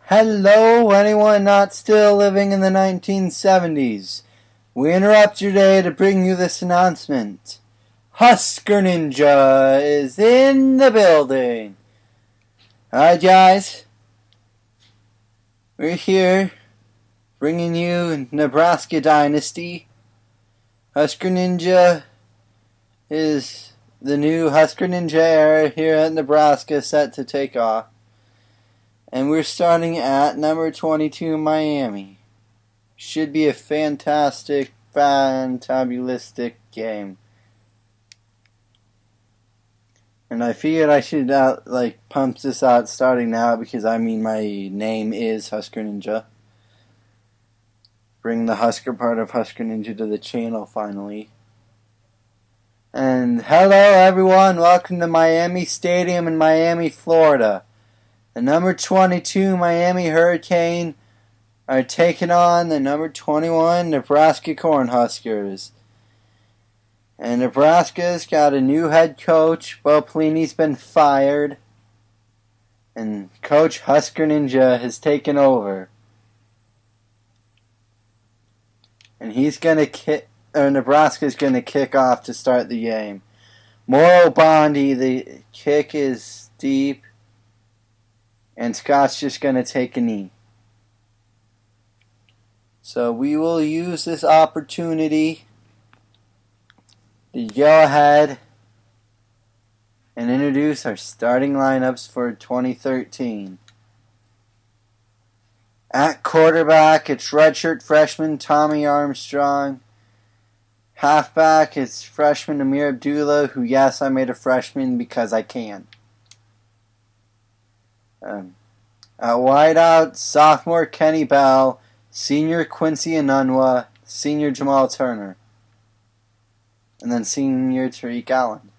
Hello, anyone not still living in the 1970s. We interrupt your day to bring you this announcement. Husker Ninja is in the building. Alright, guys. We're here bringing you Nebraska Dynasty. Husker Ninja is the new Husker Ninja era here at Nebraska set to take off. And we're starting at number 22, Miami. Should be a fantastic, fantabulistic game. And I figured I should pump this out starting now because my name is Husker Ninja. Bring the Husker part of Husker Ninja to the channel finally. And hello everyone, welcome to Miami Stadium in Miami, Florida. The number 22 Miami Hurricane are taking on the number 21 Nebraska Cornhuskers. And Nebraska's got a new head coach. Bo Pelini's been fired. And Coach Husker Ninja has taken over. And Nebraska's going to kick off to start the game. Moro Bondi, the kick is deep. And Scott's just going to take a knee. So we will use this opportunity to go ahead and introduce our starting lineups for 2013. At quarterback, it's redshirt freshman Tommy Armstrong. Halfback, it's freshman Amir Abdullah, who, yes, I made a freshman because I can. At wideout, sophomore Kenny Bell, senior Quincy Enunwa, senior Jamal Turner, and then senior Tariq Allen.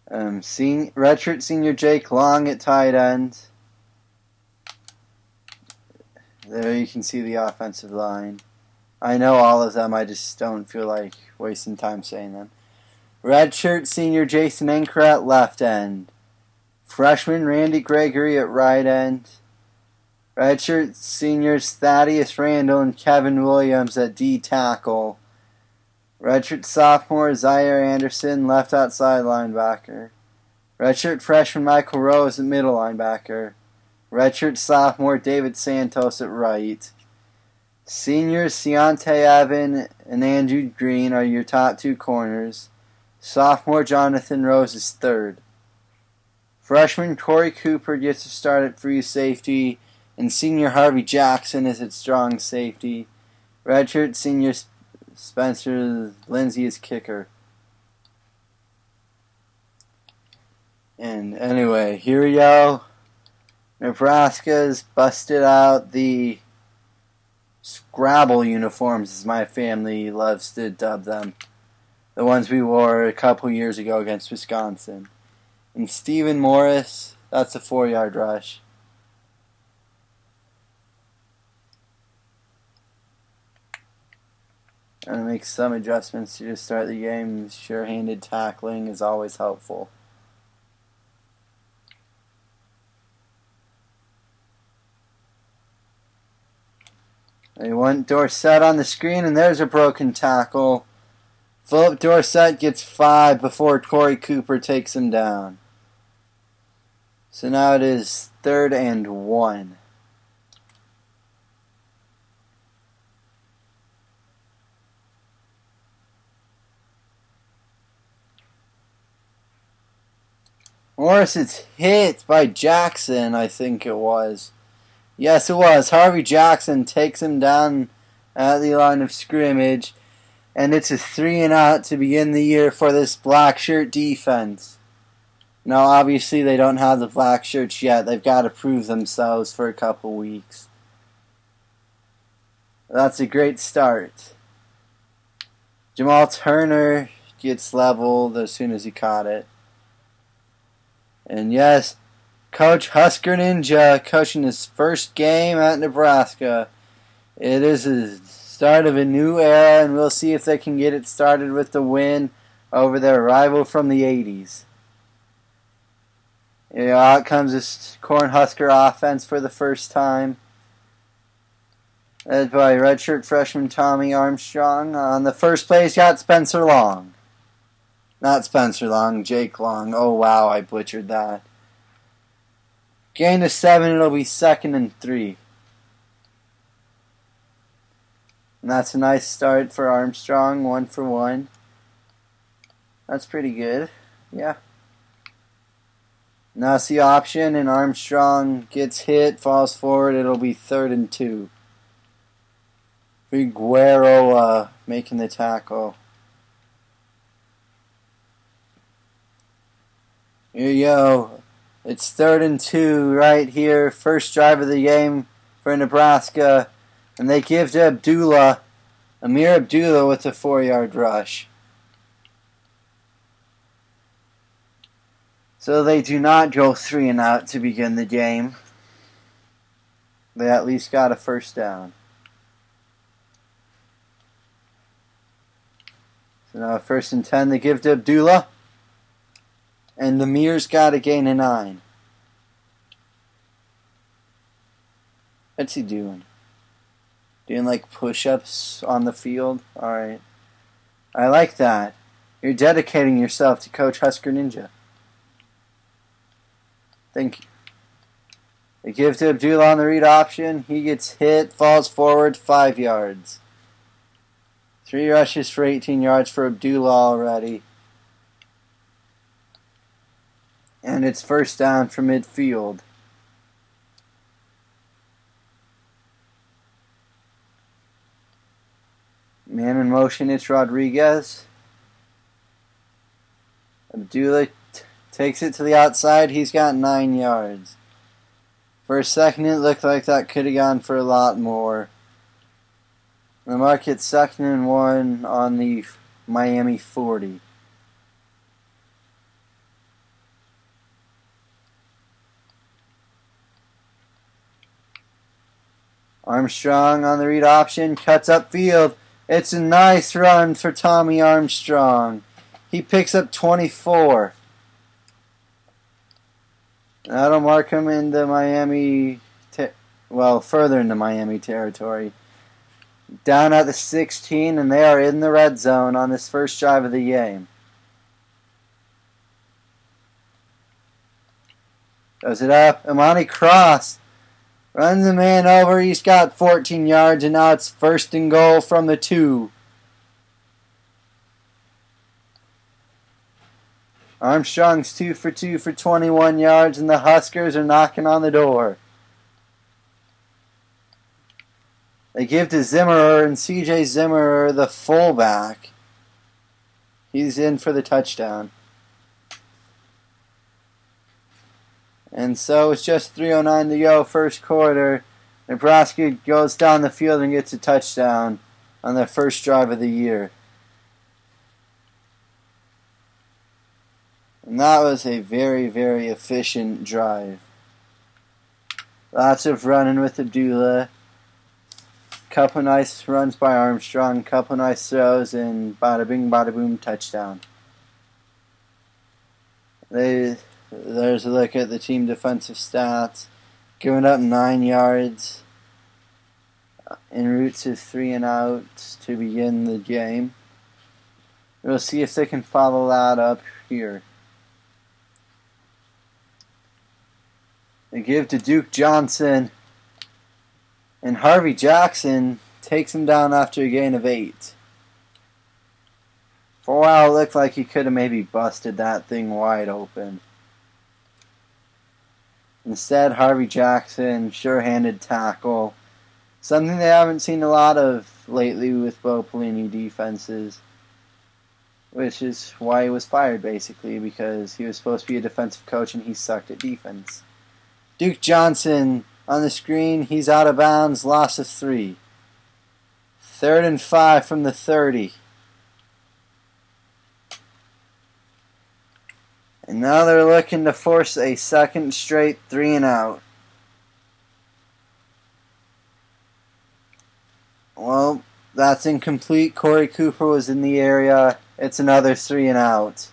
Redshirt senior Jake Long at tight end. There you can see the offensive line. I know all of them, I just don't feel like wasting time saying them. Redshirt senior Jason Anker at left end. Freshman Randy Gregory at right end. Redshirt seniors Thaddeus Randall and Kevin Williams at D tackle. Redshirt sophomore Zaire Anderson, left outside linebacker. Redshirt freshman Michael Rose at middle linebacker. Redshirt sophomore David Santos at right. Seniors Ciante Evan and Andrew Green are your top two corners. Sophomore Jonathan Rose is third. Freshman Corey Cooper gets to start at free safety, and senior Harvey Jackson is at strong safety. Redshirt senior Spencer Lindsay is kicker. And anyway, here we go. Nebraska's busted out the Scrabble uniforms, as my family loves to dub them. The ones we wore a couple years ago against Wisconsin. And Stephen Morris, that's a 4-yard rush. I'm going to make some adjustments to just start the game. Sure-handed tackling is always helpful. They want Dorsett on the screen, and there's a broken tackle. Philip Dorsett gets 5 before Corey Cooper takes him down. So now it is 3rd and 1. Morris is hit by Jackson, I think it was. Yes, it was. Harvey Jackson takes him down at the line of scrimmage, and it's a 3-and-out to begin the year for this black shirt defense. Now, obviously, they don't have the black shirts yet. They've got to prove themselves for a couple weeks. That's a great start. Jamal Turner gets leveled as soon as he caught it. And yes, Coach Husker Ninja coaching his first game at Nebraska. It is the start of a new era, and we'll see if they can get it started with the win over their rival from the 80s. Out comes this Cornhusker offense for the first time. Led by redshirt freshman Tommy Armstrong. On the first play, he's got Spencer Long. Not Spencer Long, Jake Long. Oh, wow, I butchered that. Gain of 7, it'll be 2nd and 3. And that's a nice start for Armstrong, 1 for 1. That's pretty good, yeah. Now it's the option, and Armstrong gets hit, falls forward, it'll be 3rd and 2. Figueroa making the tackle. Here you go. It's 3rd and 2 right here. First drive of the game for Nebraska. And they give to Amir Abdullah with a 4-yard rush. So they do not go 3 and out to begin the game. They at least got a first down. So now 1st and 10, they give to Abdullah. And Amir's got a gain of 9. What's he doing? Doing like push-ups on the field? Alright. I like that. You're dedicating yourself to Coach Husker Ninja. Thank you. They give to Abdullah on the read option. He gets hit, falls forward, 5 yards. 3 rushes for 18 yards for Abdullah already. And it's first down from midfield. Man in motion, it's Rodriguez. Abdullah takes it to the outside. He's got 9 yards. For a second, it looked like that could have gone for a lot more. The mark hits 2nd and 1 on the Miami 40. Armstrong on the read option, cuts upfield. It's a nice run for Tommy Armstrong. He picks up 24. That'll mark him into Miami, further into Miami territory. Down at the 16, and they are in the red zone on this first drive of the game. Does it up. Imani Cross runs the man over. He's got 14 yards, and now it's 1st and goal from the 2. Armstrong's 2 for 2 for 21 yards, and the Huskers are knocking on the door. They give to Zimmerer, and C.J. Zimmerer, the fullback. He's in for the touchdown. And so it's just 3:09 to go, first quarter. Nebraska goes down the field and gets a touchdown on their first drive of the year. And that was a very, very efficient drive. Lots of running with Abdullah. Couple nice runs by Armstrong. Couple nice throws, and bada bing, bada boom, touchdown. There's a look at the team defensive stats. Giving up 9 yards en route to 3 and out to begin the game. We'll see if they can follow that up here. They give to Duke Johnson, and Harvey Jackson takes him down after a gain of 8. For a while, it looked like he could have maybe busted that thing wide open. Instead, Harvey Jackson, sure-handed tackle. Something they haven't seen a lot of lately with Bo Pelini defenses. Which is why he was fired, basically, because he was supposed to be a defensive coach and he sucked at defense. Duke Johnson on the screen. He's out of bounds. Loss of 3. 3rd and 5 from the 30. And now they're looking to force a second straight 3 and out. Well, that's incomplete. Corey Cooper was in the area. It's another 3 and out.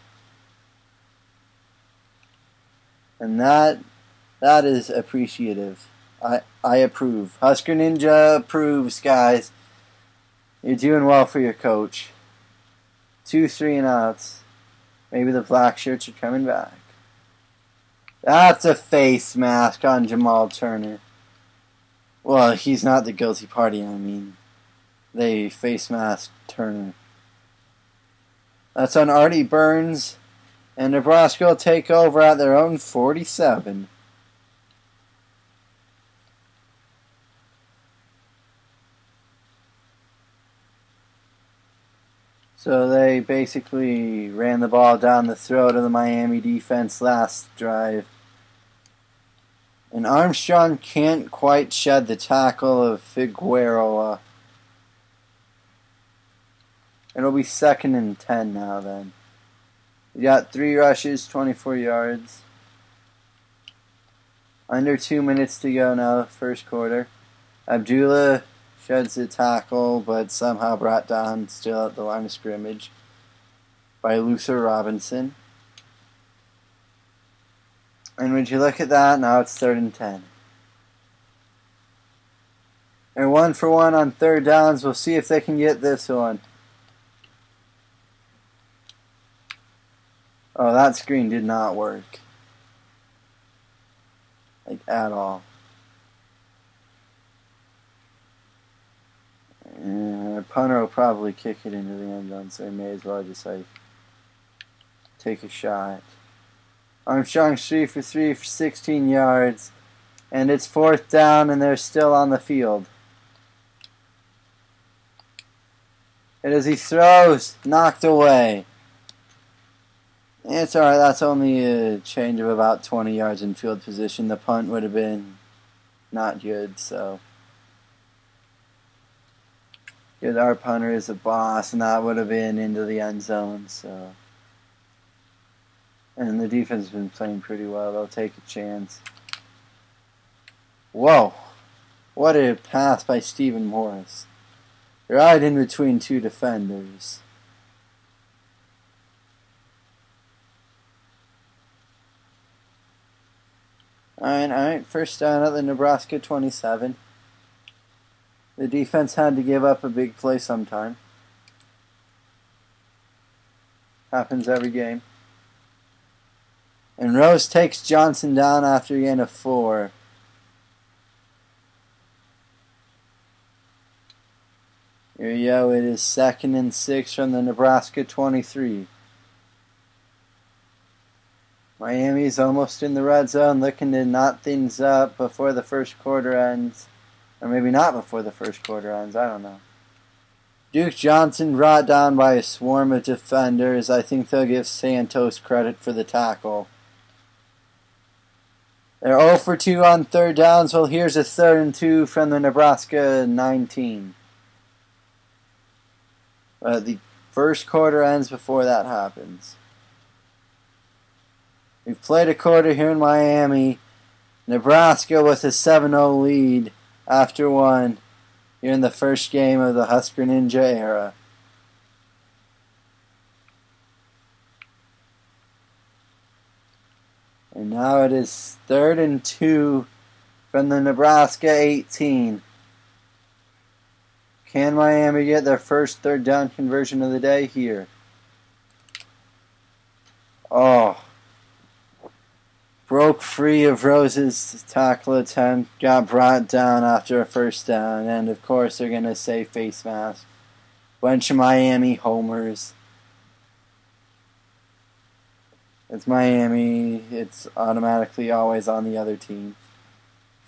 And that is appreciative. I approve. Husker Ninja approves, guys. You're doing well for your coach. 2 3-and-outs. Maybe the black shirts are coming back. That's a face mask on Jamal Turner. Well, he's not the guilty party, I mean. They face masked Turner. That's on Artie Burns. And Nebraska will take over at their own 47. So they basically ran the ball down the throat of the Miami defense last drive. And Armstrong can't quite shed the tackle of Figueroa. It'll be 2nd and 10 now then. We got 3 rushes, 24 yards. Under 2 minutes to go now, first quarter. Abdullah sheds the tackle, but somehow brought down still at the line of scrimmage by Luther Robinson. And would you look at that, now it's 3rd and 10. They're 1 for 1 on 3rd downs. We'll see if they can get this one. Oh, that screen did not work. Like, at all. And punter will probably kick it into the end zone, so he may as well just, like, take a shot. Armstrong's 3 for 3 for 16 yards. And it's 4th down, and they're still on the field. And as he throws, knocked away. It's alright, that's only a change of about 20 yards in field position. The punt would have been not good, so. Good, our punter is a boss, and that would have been into the end zone, so. And the defense has been playing pretty well. They'll take a chance. Whoa! What a pass by Stephen Morris. Right in between 2 defenders. Alright, first down at the Nebraska 27. The defense had to give up a big play sometime. Happens every game. And Rose takes Johnson down after a gain of 4. Here we go, it is 2nd and 6 from the Nebraska 23. Miami's almost in the red zone, looking to knot things up before the first quarter ends. Or maybe not before the first quarter ends, I don't know. Duke Johnson brought down by a swarm of defenders. I think they'll give Santos credit for the tackle. They're 0 for 2 on 3rd downs. Well, here's a 3rd and 2 from the Nebraska 19. But the first quarter ends before that happens. We've played a quarter here in Miami. Nebraska with a 7-0 lead after 1 here in the first game of the Husker Ninja era. And now it is 3rd and 2 from the Nebraska 18. Can Miami get their first 3rd down conversion of the day here? Oh. Broke free of Rose's tackle attempt, got brought down after a first down, and of course they're going to say face mask. Bunch of Miami homers. It's Miami, it's automatically always on the other team.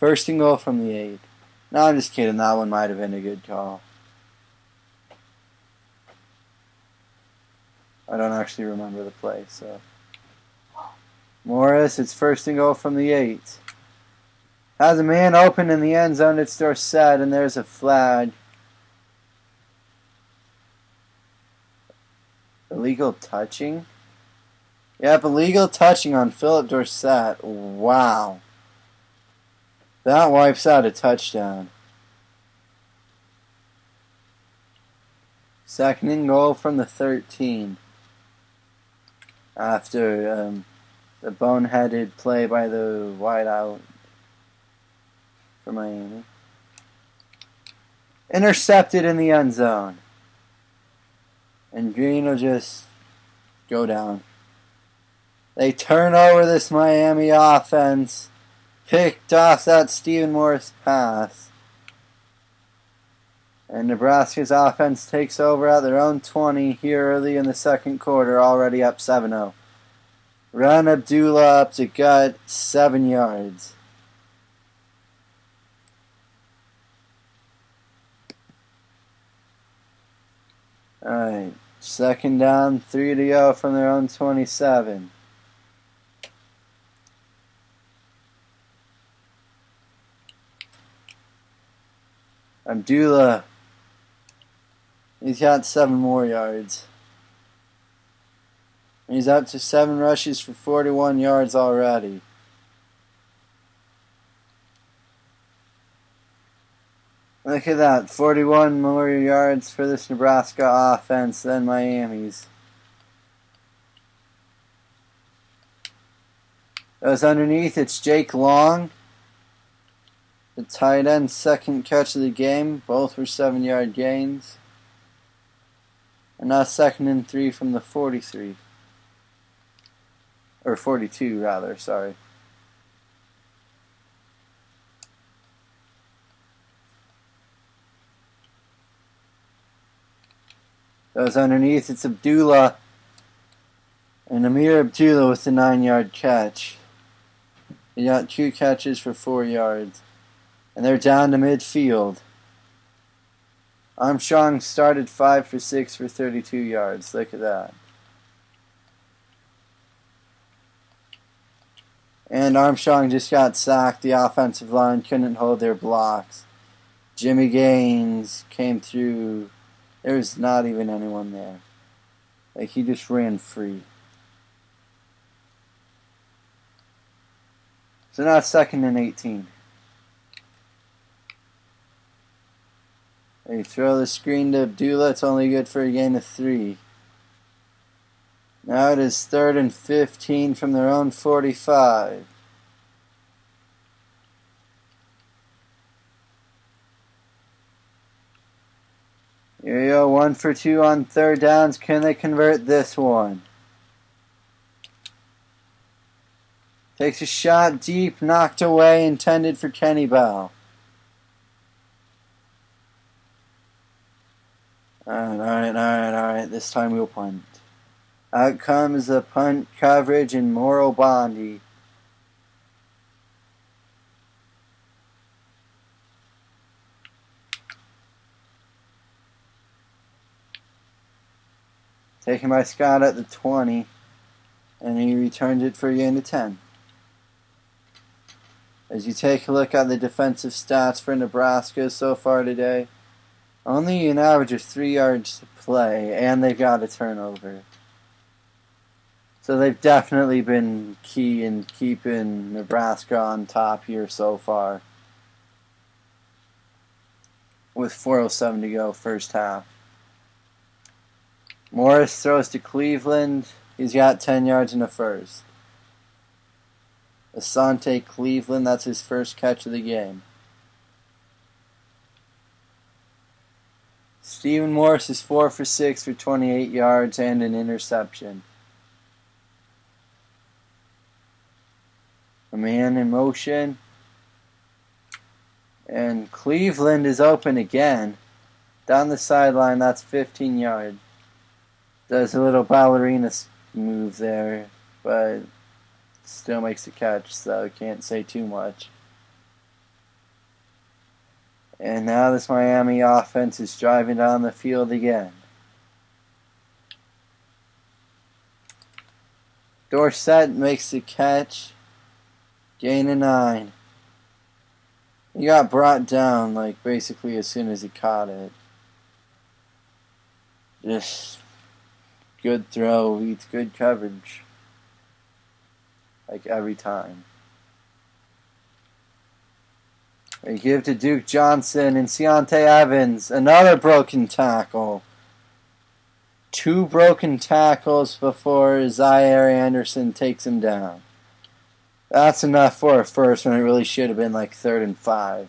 1st and goal from the 8. No, I'm just kidding, that one might have been a good call. I don't actually remember the play, so. Morris, it's 1st and goal from the 8. Has a man open in the end zone, it's Dorsett, and there's a flag. Illegal touching? Yep, illegal touching on Philip Dorsett. Wow. That wipes out a touchdown. 2nd and goal from the 13. After The boneheaded play by the wideout for Miami. Intercepted in the end zone. And Green will just go down. They turn over this Miami offense. Picked off that Stephen Morris pass. And Nebraska's offense takes over at their own 20 here early in the second quarter, already up 7-0. Run Abdullah up to gut, 7 yards. Alright, second down, 3 to go from their own 27. Abdullah, he's got 7 more yards. He's up to 7 rushes for 41 yards already. Look at that, 41 more yards for this Nebraska offense than Miami's. Goes underneath, it's Jake Long. The tight end, second catch of the game. Both were 7-yard gains. And now 2nd and 3 from the 43. Or 42, rather, sorry. Goes underneath, it's Abdullah. And Amir Abdullah with the 9-yard catch. He got 2 catches for 4 yards. And they're down to midfield. Armstrong started 5 for 6 for 32 yards. Look at that. And Armstrong just got sacked. The offensive line couldn't hold their blocks. Jimmy Gaines came through. There was not even anyone there. Like, he just ran free. So now it's 2nd and 18. They throw the screen to Abdullah. It's only good for a gain of 3. Now it is 3rd and 15 from their own 45. Here we go, 1 for 2 on 3rd downs. Can they convert this one? Takes a shot deep, knocked away, intended for Kenny Bell. Alright. This time we'll punt. Out comes the punt coverage and Morrow Bondi. Taken by Scott at the 20. And he returns it for a gain of 10. As you take a look at the defensive stats for Nebraska so far today, only an average of 3 yards to play, and they've got a turnover. So they've definitely been key in keeping Nebraska on top here so far. With 4:07 to go, first half. Morris throws to Cleveland. He's got 10 yards in the first. Asante Cleveland, that's his first catch of the game. Stephen Morris is 4 for 6 for 28 yards and an interception. A man in motion. And Cleveland is open again. Down the sideline, that's 15 yards. Does a little ballerina move there, but still makes a catch, so can't say too much. And now this Miami offense is driving down the field again. Dorsett makes the catch. Gain of 9. He got brought down, like, basically as soon as he caught it. Just good throw beats good coverage. Like, every time. They give to Duke Johnson and Keontae Evans. Another broken tackle. 2 broken tackles before Zaire Anderson takes him down. That's enough for a first when it really should have been like 3rd and 5.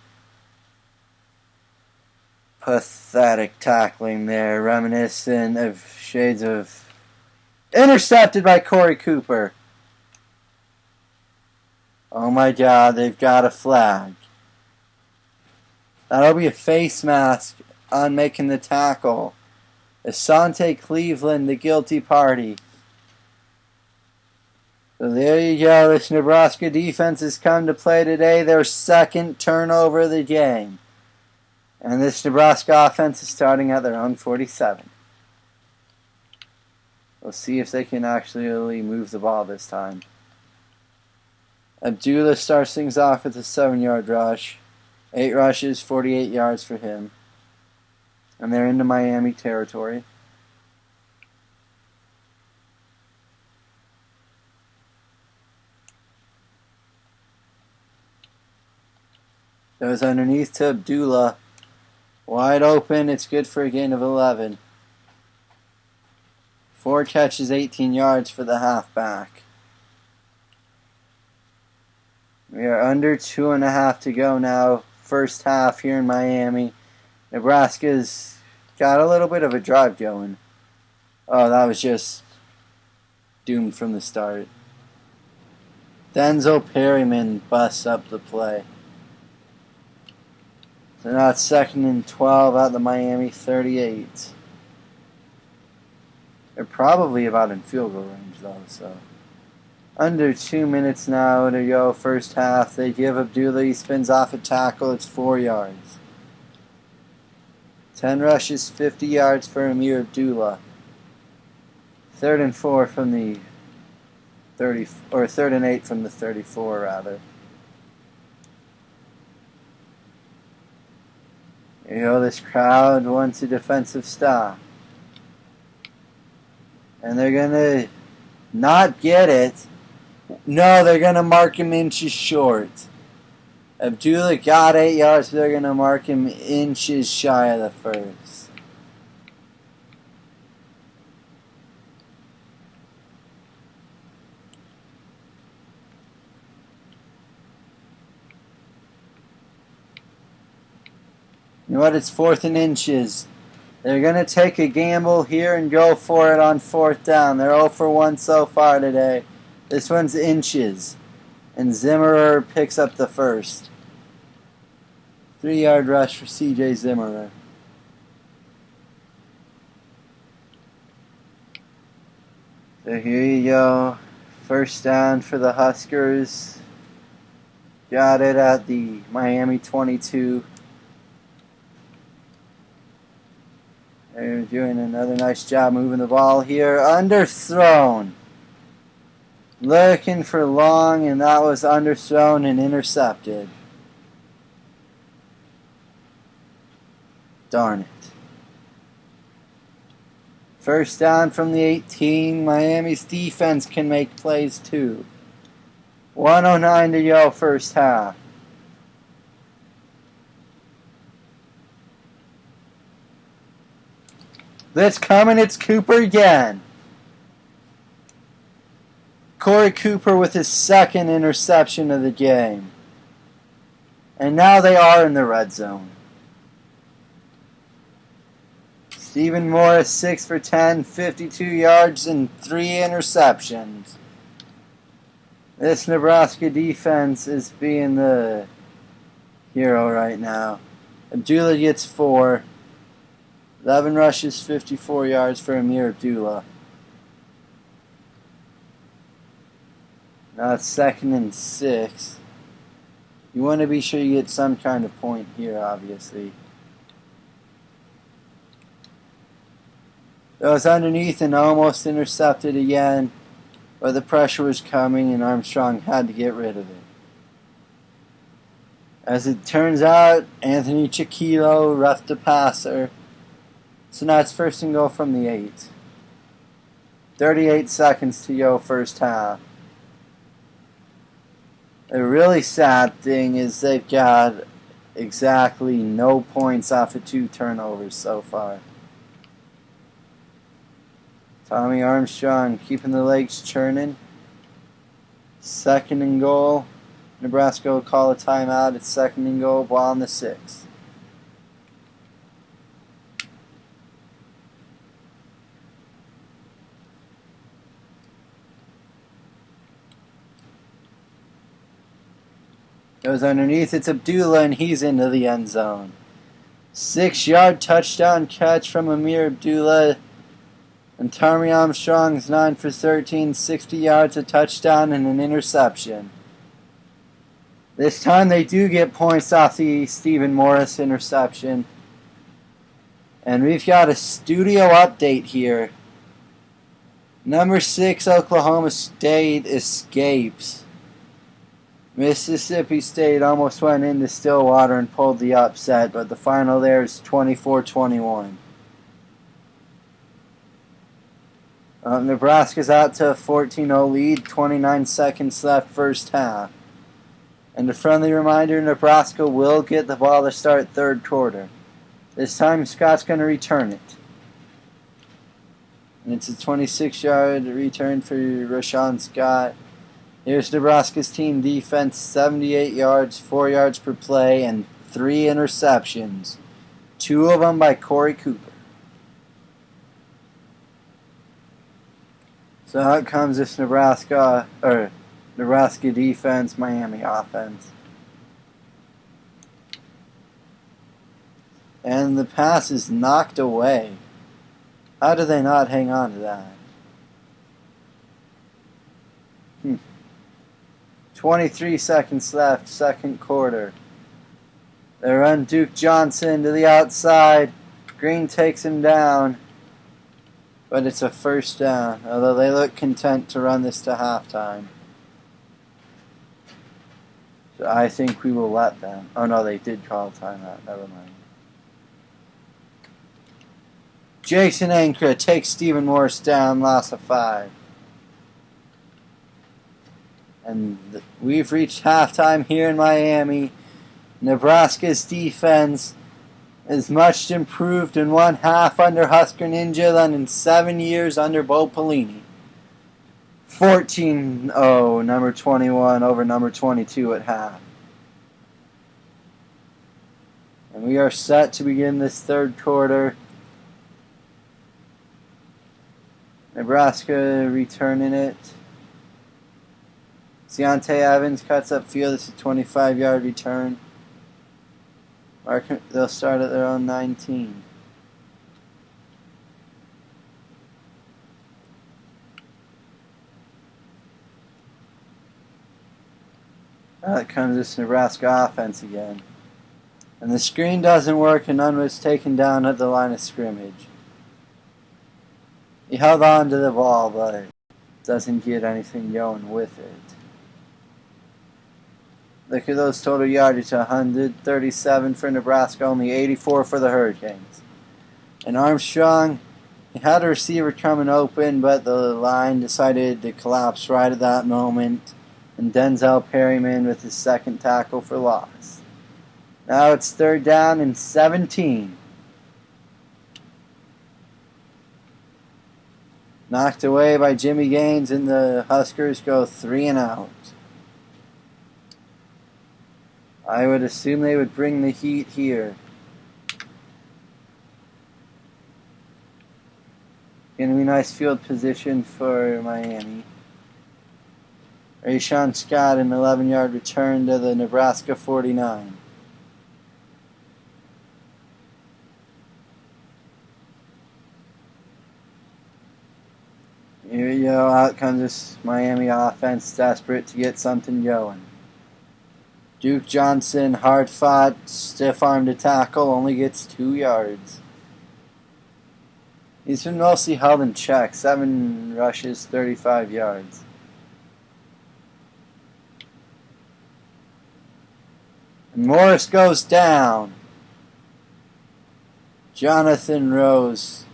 Pathetic tackling there, reminiscent of shades of... Intercepted by Corey Cooper. Oh my god, they've got a flag. That'll be a face mask on making the tackle. Asante Cleveland, the guilty party. So there you go. This Nebraska defense has come to play today. Their 2nd turnover of the game. And this Nebraska offense is starting at their own 47. We'll see if they can actually move the ball this time. Abdullah starts things off with a 7-yard rush. 8 rushes, 48 yards for him. And they're into Miami territory. Goes underneath to Abdullah. Wide open. It's good for a gain of 11. 4 catches, 18 yards for the halfback. We are under 2.5 to go now. First half here in Miami. Nebraska's got a little bit of a drive going. Oh, that was just doomed from the start. Denzel Perryman busts up the play. So now it's 2nd and 12 at the Miami 38. They're probably about in field goal range though, so. Under 2 minutes now to go first half. They give Abdullah, he spins off a tackle, it's 4 yards. 10 rushes, 50 yards for Amir Abdullah. 3rd and 4 from the 30, or 3rd and 8 from the 34 rather. You know, this crowd wants a defensive stop. And they're going to not get it. No, they're going to mark him inches short. Abdullah got 8 yards, but they're going to mark him inches shy of the first. You know what? It's 4th and inches. They're going to take a gamble here and go for it on 4th down. They're 0 for 1 so far today. This one's inches. And Zimmerer picks up the first. 3-yard rush for C.J. Zimmerer. So here you go. First down for the Huskers. Got it at the Miami 22. They're doing another nice job moving the ball here. Underthrown. Looking for long, and that was underthrown and intercepted. Darn it. First down from the 18. Miami's defense can make plays too. 1:09 to go first half. Blitz coming, it's Cooper again. Corey Cooper with his 2nd interception of the game. And now they are in the red zone. Stephen Morris, 6 for 10, 52 yards and 3 interceptions. This Nebraska defense is being the hero right now. Abdullah gets 4. 11 rushes, 54 yards for Amir Abdullah. Now it's 2nd and 6. You want to be sure you get some kind of point here, obviously. It was underneath and almost intercepted again, but the pressure was coming and Armstrong had to get rid of it. As it turns out, Anthony Chiquilo roughed the passer. So now it's 1st and goal from the 8. 38 seconds to go first half. The really sad thing is they've got exactly no points off of 2 turnovers so far. Tommy Armstrong keeping the legs churning. Second and goal. Nebraska will call a timeout. It's second and goal, ball on the 6. Goes underneath. It's Abdullah, and he's into the end zone. 6-yard touchdown catch from Amir Abdullah. And Tommy Armstrong's 9 for 13, 60 yards, a touchdown, and an interception. This time they do get points off the Stephen Morris interception. And we've got a studio update here. Number 6, Oklahoma State escapes. Mississippi State almost went into Stillwater and pulled the upset, but the final there is 24-21. Nebraska's out to a 14-0 lead, 29 seconds left first half. And a friendly reminder, Nebraska will get the ball to start third quarter. This time Scott's going to return it. And it's a 26-yard return for Rashawn Scott. Here's Nebraska's team defense, 78 yards, 4 yards per play, and 3 interceptions. 2 of them by Corey Cooper. So out comes this Nebraska defense, Miami offense. And the pass is knocked away. How do they not hang on to that? 23 seconds left, second quarter. They run Duke Johnson to the outside. Green takes him down. But it's a first down, although they look content to run this to halftime. So I think we will let them. Oh no, they did call timeout. Never mind. Jason Ankra takes Stephen Morris down, loss of 5. And we've reached halftime here in Miami. Nebraska's defense is much improved in one half under Husker Ninja than in 7 years under Bo Pelini. 14-0, number 21 over number 22 at half. And we are set to begin this third quarter. Nebraska returning it. Deontay Evans cuts upfield. This is a 25-yard return. They'll start at their own 19. Out comes this Nebraska offense again. And the screen doesn't work, and none was taken down at the line of scrimmage. He held on to the ball, but doesn't get anything going with it. Look at those total yardage, 137 for Nebraska, only 84 for the Hurricanes. And Armstrong, he had a receiver coming open, but the line decided to collapse right at that moment. And Denzel Perryman with his second tackle for loss. Now it's third down and 17. Knocked away by Jimmy Gaines, and the Huskers go 3 and out. I would assume they would bring the heat here. Gonna be nice field position for Miami. Rashawn Scott, an 11-yard return to the Nebraska 49. Here you go, out comes this Miami offense, desperate to get something going. Duke Johnson, hard-fought, stiff-armed to tackle, only gets 2 yards. He's been mostly held in check, 7 rushes, 35 yards. And Morris goes down. Jonathan Rose.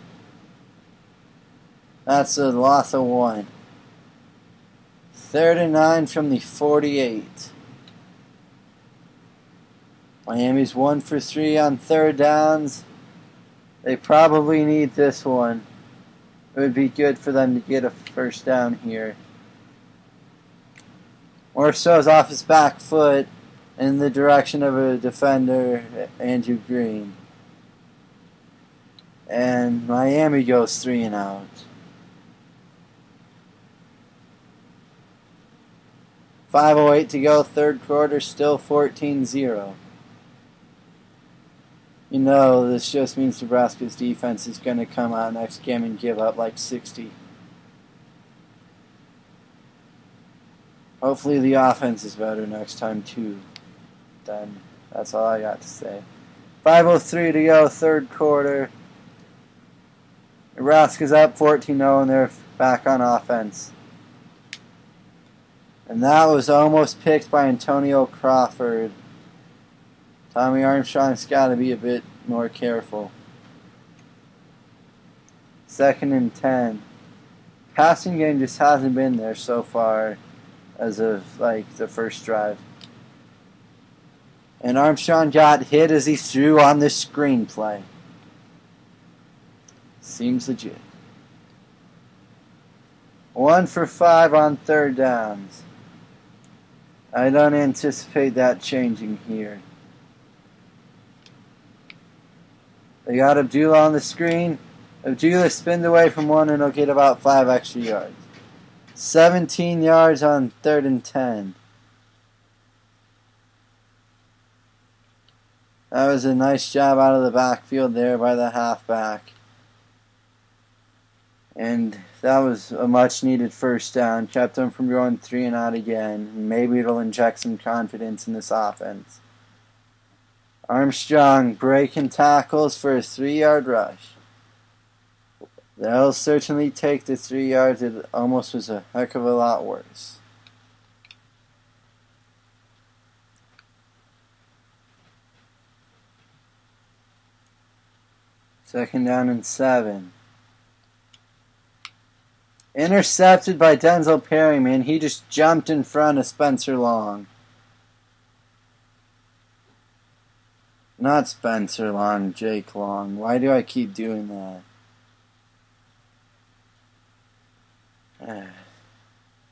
That's a loss of 1. 3rd and 9 from the 48. Miami's 1 for 3 on third downs. They probably need this one. It would be good for them to get a first down here. Morrisow's off his back foot in the direction of a defender, Andrew Green. And Miami goes 3 and out. .508 to go, third quarter, still 14-0. You know, this just means Nebraska's defense is going to come out next game and give up like 60. Hopefully the offense is better next time too. Then that's all I got to say. 5:03 to go, third quarter. Nebraska's up 14-0 and they're back on offense. And that was almost picked by Antonio Crawford. Tommy Armstrong's got to be a bit more careful. 2nd and 10. Passing game just hasn't been there so far as of like the first drive. And Armstrong got hit as he threw on the screenplay. Seems legit. 1 for 5 on third downs. I don't anticipate that changing here. They got Abdullah on the screen. Abdullah spins away from one and he'll get about 5 extra yards. 17 yards on 3rd and 10. That was a nice job out of the backfield there by the halfback. And that was a much needed first down. Kept them from going 3 and out again. Maybe it'll inject some confidence in this offense. Armstrong breaking tackles for a 3-yard rush. They'll certainly take the 3 yards. It almost was a heck of a lot worse. Second down and 7. Intercepted by Denzel Perryman. He just jumped in front of Spencer Long. Not Spencer Long, Jake Long. Why do I keep doing that?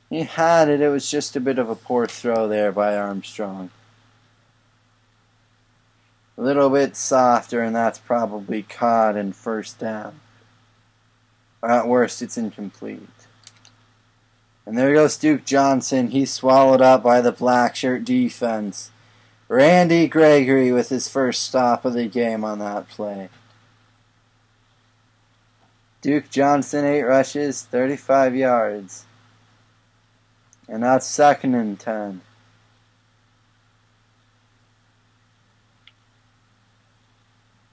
He had it. It was just a bit of a poor throw there by Armstrong. A little bit softer, and that's probably caught in first down. At worst, it's incomplete. And there goes Duke Johnson. He's swallowed up by the black shirt defense. Randy Gregory with his first stop of the game on that play. Duke Johnson, 8 rushes, 35 yards. And that's 2nd and 10.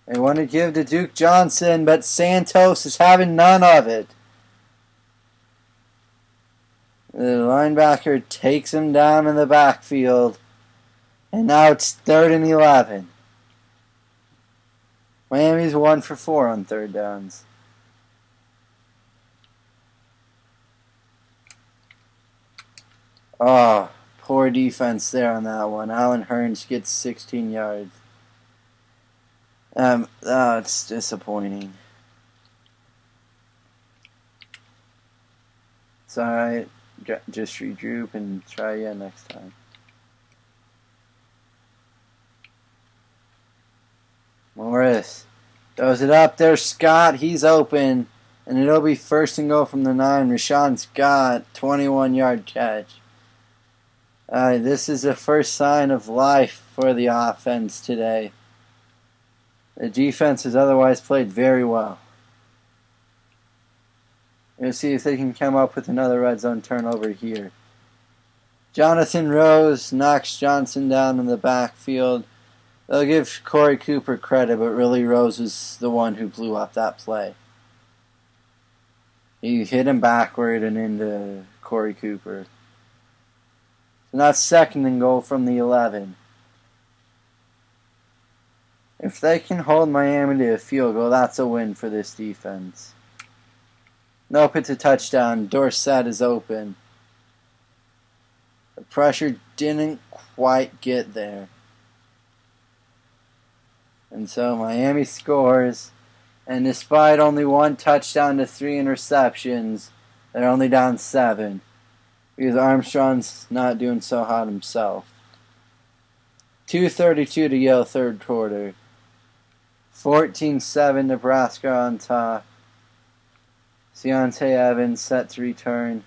They want to give to Duke Johnson, but Santos is having none of it. The linebacker takes him down in the backfield. And now it's 3rd and 11. Miami's 1 for 4 on third downs. Oh, poor defense there on that one. Alan Hearns gets 16 yards. It's disappointing. It's alright. Just regroup and try again next time. Morris throws it up there. Scott, he's open. And it'll be 1st and goal from the 9. Rashawn Scott, 21-yard catch. This is the first sign of life for the offense today. The defense has otherwise played very well. We'll see if they can come up with another red zone turnover here. Jonathan Rose knocks Johnson down in the backfield. They'll give Corey Cooper credit, but really Rose was the one who blew up that play. He hit him backward and into Corey Cooper. So that's 2nd and goal from the 11. If they can hold Miami to a field goal, that's a win for this defense. Nope, it's a touchdown. Dorsett is open. The pressure didn't quite get there. And so Miami scores. And despite only 1 touchdown to 3 interceptions, they're only down 7. because Armstrong's not doing so hot himself. 2:32 to go, third quarter. 14-7, Nebraska on top. Deontay Evans set to return.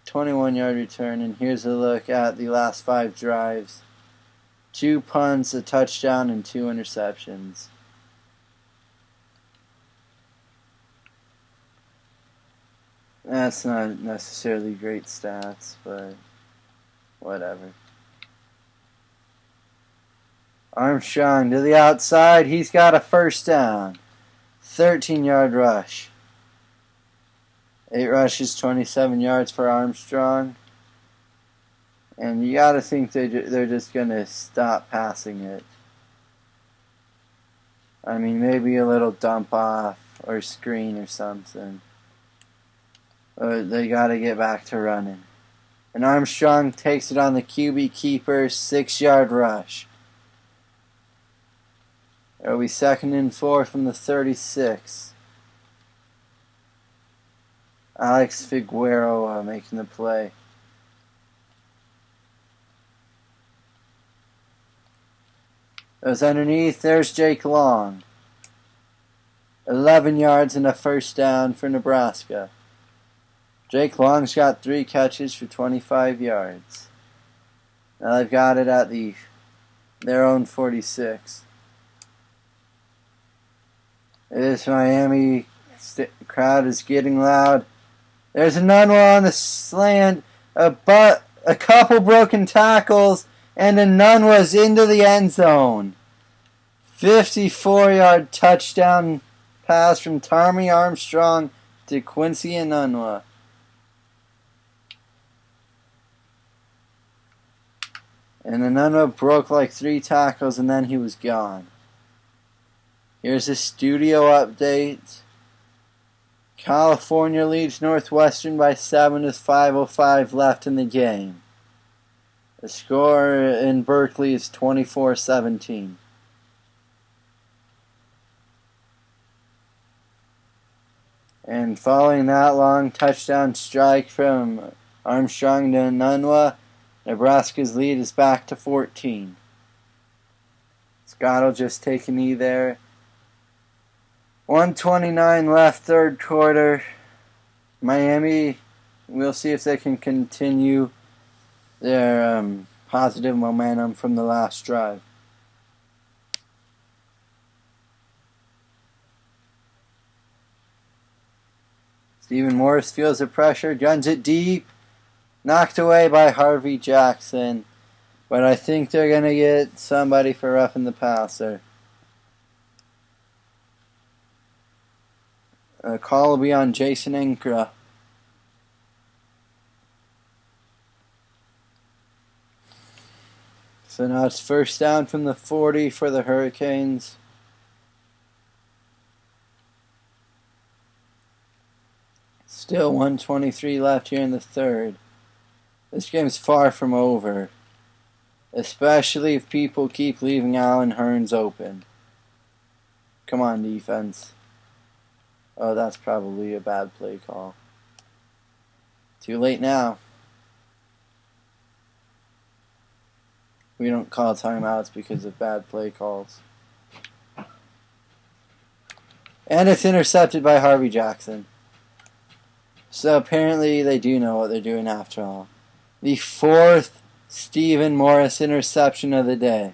21-yard return, and here's a look at the last 5 drives. 2 punts, a touchdown, and 2 interceptions. That's not necessarily great stats, but whatever. Armstrong to the outside. He's got a first down. 13-yard rush. 8 rushes, 27 yards for Armstrong. And you got to think they're just going to stop passing it. I mean, maybe a little dump off or screen or something. But they got to get back to running. And Armstrong takes it on the QB keeper, 6-yard rush. It'll be 2nd and 4 from the 36. Alex Figueroa making the play. Goes underneath. There's Jake Long. 11 yards and a first down for Nebraska. Jake Long's got 3 catches for 25 yards. Now they've got it at their own 46. This Miami crowd is getting loud. There's another one on the slant, a couple broken tackles, and Ununwa's into the end zone. 54-yard touchdown pass from Tommy Armstrong to Quincy Ununwa. And Ununwa broke like 3 tackles and then he was gone. Here's a studio update. California leads Northwestern by 7 with 5:05 left in the game. The score in Berkeley is 24-17. And following that long touchdown strike from Armstrong to Ununwa, Nebraska's lead is back to 14. Scott will just take a knee there. 1:29 left, third quarter. Miami, we'll see if they can continue their positive momentum from the last drive. Stephen Morris feels the pressure, guns it deep. Knocked away by Harvey Jackson. But I think they're going to get somebody for roughing the passer. A call will be on Jason Enkra. So now it's first down from the 40 for the Hurricanes. Still 1:23 left here in the third. This game's far from over. Especially if people keep leaving Allen Hurns open. Come on, defense. Oh, that's probably a bad play call. Too late now. We don't call timeouts because of bad play calls. And it's intercepted by Harvey Jackson. So apparently they do know what they're doing after all. The 4th Stephen Morris interception of the day.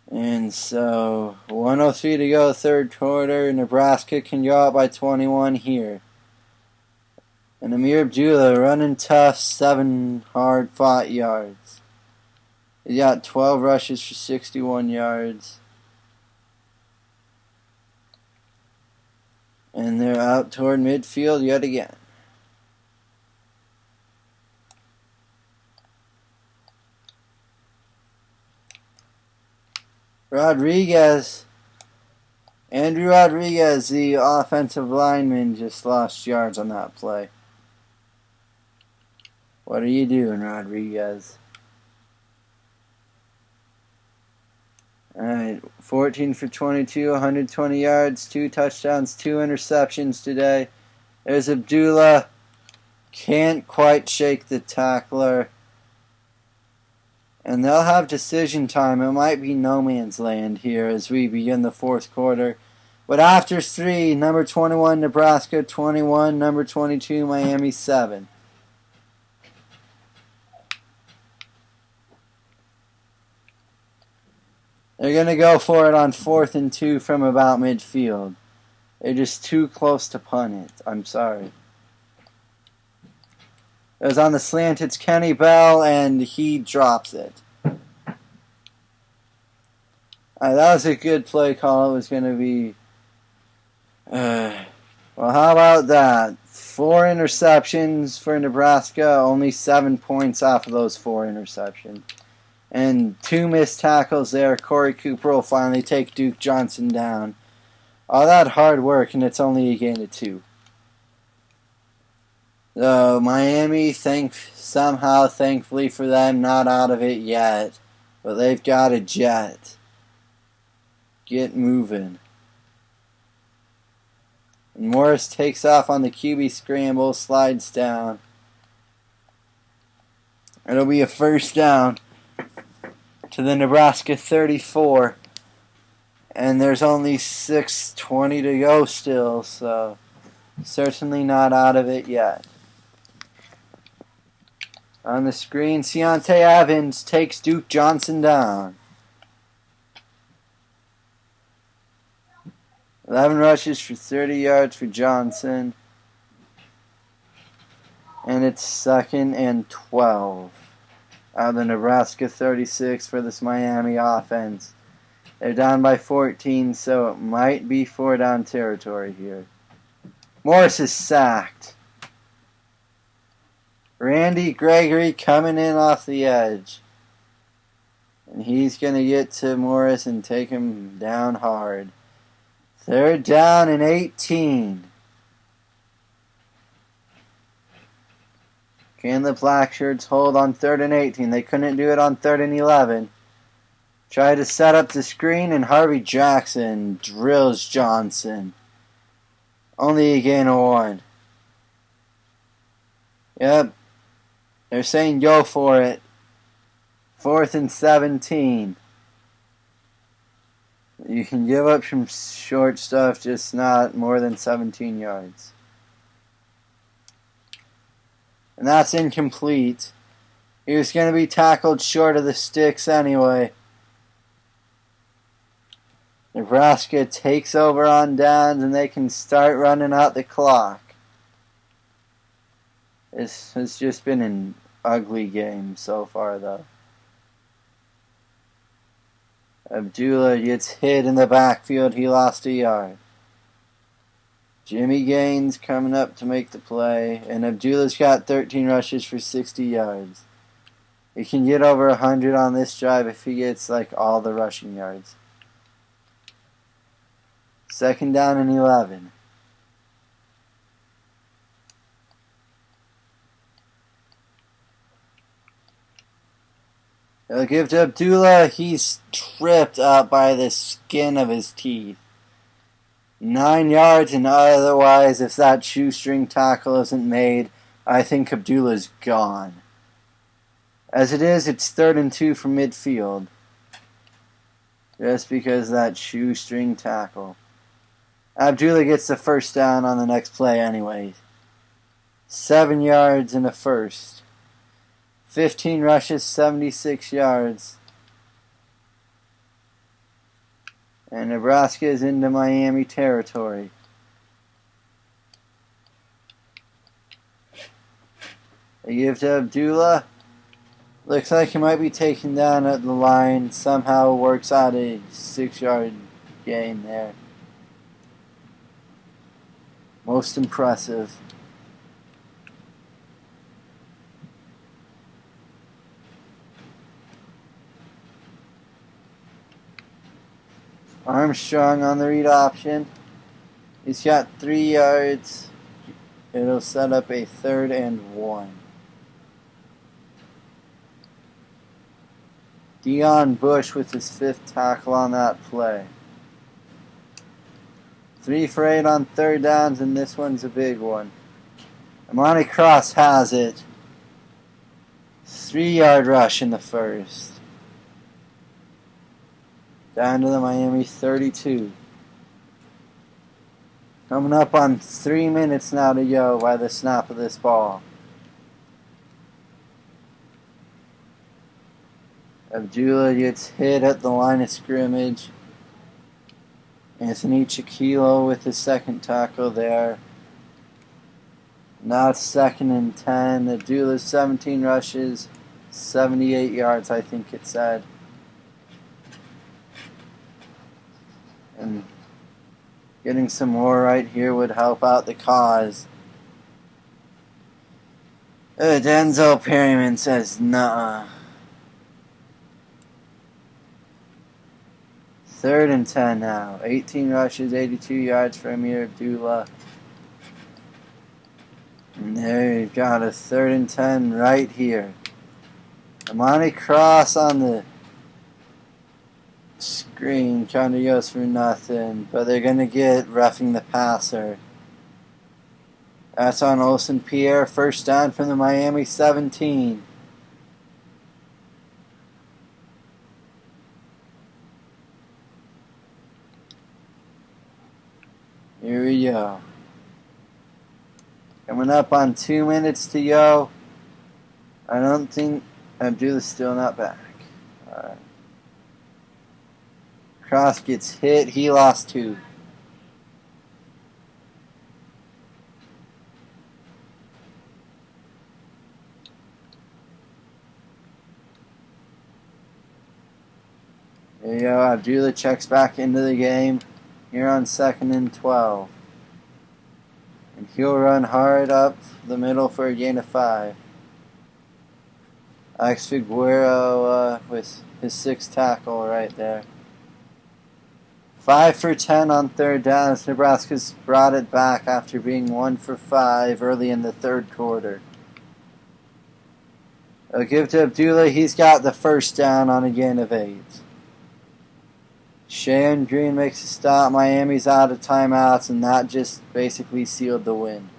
And so, 1:03 to go, third quarter. Nebraska can go out by 21 here. And Amir Abdullah running tough, 7 hard-fought yards. He got 12 rushes for 61 yards. And they're out toward midfield yet again. Andrew Rodriguez, the offensive lineman, just lost yards on that play. What are you doing, Rodriguez? Alright, 14 for 22, 120 yards, 2 touchdowns, 2 interceptions today. There's Abdullah. Can't quite shake the tackler. And they'll have decision time. It might be no man's land here as we begin the fourth quarter. But after 3, number 21, Nebraska 21, number 22, Miami 7. They're going to go for it on 4th and 2 from about midfield. They're just too close to punt it. I'm sorry. It was on the slant. It's Kenny Bell, and he drops it. That was a good play call. It was going to be... well, how about that? 4 interceptions for Nebraska. Only 7 points off of those 4 interceptions. And 2 missed tackles there. Corey Cooper will finally take Duke Johnson down. All that hard work, and it's only a gain of 2. So Miami, somehow, thankfully for them, not out of it yet. But they've got a jet. Get moving. And Morris takes off on the QB scramble, slides down. It'll be a first down to the Nebraska 34. And there's only 6:20 to go still, so certainly not out of it yet. On the screen, Keontae Evans takes Duke Johnson down. 11 rushes for 30 yards for Johnson. And it's 2nd and 12. Out of the Nebraska 36 for this Miami offense. They're down by 14, so it might be 4-down territory here. Morris is sacked. Randy Gregory coming in off the edge. And he's going to get to Morris and take him down hard. 3rd down and 18. Can the Blackshirts hold on 3rd and 18? They couldn't do it on 3rd and 11. Tried to set up the screen, and Harvey Jackson drills Johnson. Only a gain of 1. Yep. They're saying go for it. 4th and 17. You can give up some short stuff, just not more than 17 yards. And that's incomplete. He was going to be tackled short of the sticks anyway. Nebraska takes over on downs, and they can start running out the clock. This has just been an ugly game so far, though. Abdullah gets hit in the backfield. He lost a yard. Jimmy Gaines coming up to make the play. And Abdullah's got 13 rushes for 60 yards. He can get over 100 on this drive if he gets like all the rushing yards. 2nd down and 11. They'll give to Abdullah. He's tripped up by the skin of his teeth. 9 yards, and otherwise, if that shoestring tackle isn't made, I think Abdullah's gone. As it is, it's 3rd and 2 from midfield. Just because of that shoestring tackle. Abdullah gets the first down on the next play anyway. 7 yards and a first. 15 rushes, 76 yards. And Nebraska is into Miami territory. They give to Abdullah. Looks like he might be taken down at the line. Somehow works out a 6-yard gain there. Most impressive. Armstrong on the read option. He's got 3 yards. It'll set up a 3rd and 1. Dion Bush with his 5th tackle on that play. 3 for 8 on 3rd downs, and this one's a big one. Amani Cross has it. 3-yard rush in the 1st. Down to the Miami 32. Coming up on 3 minutes now to go by the snap of this ball. Abdullah gets hit at the line of scrimmage. Anthony Chiquilo with his 2nd tackle there. Now it's 2nd and 10. Abdullah 17 rushes, 78 yards, I think it said. And getting some more right here would help out the cause. Denzel Perryman says, nah. 3rd and 10 now. 18 rushes, 82 yards for Amir Abdullah. And there you've got a 3rd and 10 right here. Amani Cross on the screen kind of goes for nothing, but they're going to get roughing the passer. That's on Olsen Pierre. 1st down from the Miami 17. Here we go. Coming up on 2 minutes to go. I don't think Abdullah's still not back. Alright. Cross gets hit. He lost 2. There you go. Abdullah checks back into the game. Here on 2nd and 12. And he'll run hard up the middle for a gain of 5. Alex Figueroa with his 6th tackle right there. 5 for 10 on 3rd downs. Nebraska's brought it back after being 1 for 5 early in the 3rd quarter. They'll give to Abdullah. He's got the 1st down on a gain of 8. Sharon Green makes a stop. Miami's out of timeouts, and that just basically sealed the win.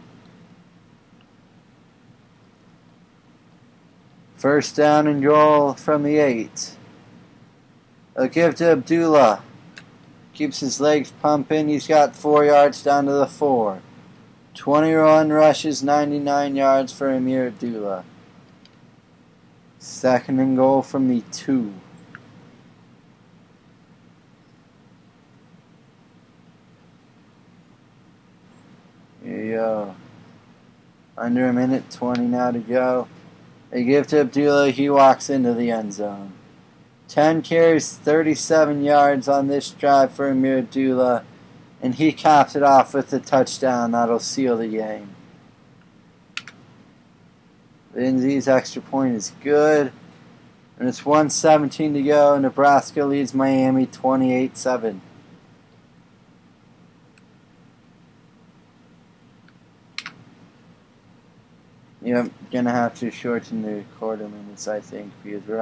1st down and goal from the 8. They'll give to Abdullah. Keeps his legs pumping. He's got 4 yards down to the 4. 21 rushes, 99 yards for Amir Abdullah. 2nd and goal from the 2. Here you go. Under a minute 20 now to go. They give to Abdullah. He walks into the end zone. 10 carries, 37 yards on this drive for Amir Abdullah. And he caps it off with a touchdown that'll seal the game. Lindsey's extra point is good. And it's 1:17 to go. Nebraska leads Miami 28-7. Yep, gonna have to shorten the quarter minutes, I think, because we're